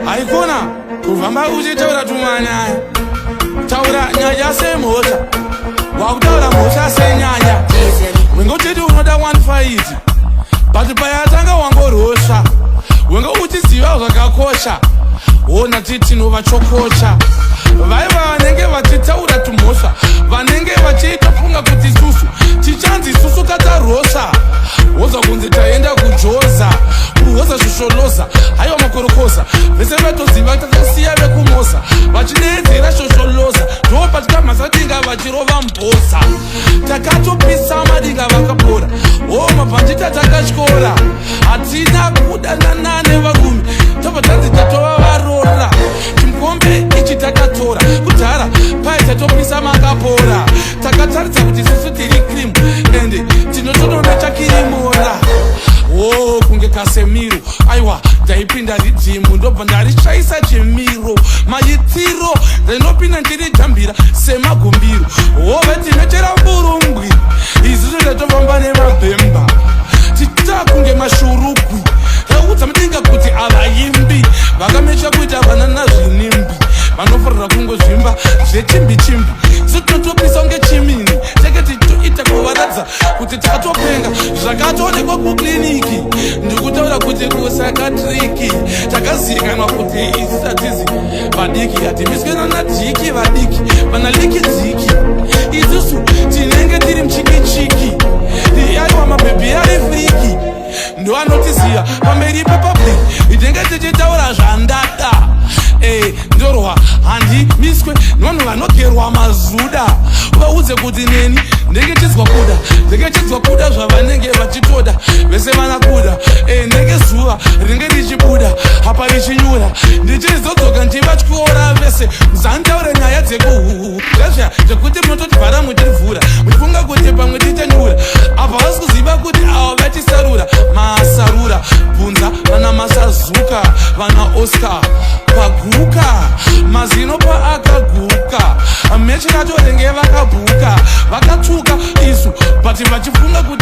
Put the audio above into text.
haikona kuvamba uchitaura tumanyaya taura nyaya semhosva wakutaura mhosva senyaya wengotiti unoda 1 but payatanga wangorosva wenge uchiziva zvakakosha wona titinovachokosha vaiva vanenge vachitaura tumhosva vanenge vachiitofunga kuti isusu tichanzi isusu katarosva woza kunzi taenda kujoza kuhoza shosholoza haiwa makorokoza vese vatoziva tatasiya vekumoza vachideedzera shosholoza ndopatika masadinga vachirova mboza takatopisa madinga vakapora mabhanjita takatyora hatina kudanana nevagumi tobva tanzi tatova varora chimukombe ichi takatora kudhara pai tatopisa makapora takataridza kuti isusu tiri krimu ende tinotonoda chakirimora kunge kasemiro aiwa ndaipinda ridhimu ndobva ndarishayisa chemiro mayitiro rinopinda ndirijambira semagumbiro vetinochera mburumbwi isusu ndatofamba nemabhemba titakunge mashurukwi taudza mudenga kuti avaimbi vakamesha kuita vanana zvinimbi vanofarira kungozvimba zvechimbi-chimbi sitinotopisa unge chimini teke titoita kuvaradza kuti takatopenga zvakatoonekwa kukliniki ndikutaura kuti kusakatriki takazivikanwa kuti isi hatizi vadiki hatimiswena nadhiki vadiki vana liki dziki isusu tinenge tiri mchiki-chiki aiwa mabhebhi ari friki ndo anotiziva pamberi pepublic itenge tichitaura zvandada ndorwa handimiswe nevanhu vanogerwa mazuda vaudze kuti neni ndenge chidzwa kuda zvavanenge vachitoda vese vana kuda ndenge zuva rinenge richibuda apa richinyura ndichizodzoka ndivatyora vese muzantaure nyaya dzekuhuzvazva zvekuti munototivhara muchirivhura muchifunga kuti pamwe tichanyura apa vasi kuziva kuti ava vachisarura masarura bvunza vana masazuka vana oscar paguka mazino paakaguka mechi ratorenge vakabhuka vakatsvuka isu but vachifunga kuti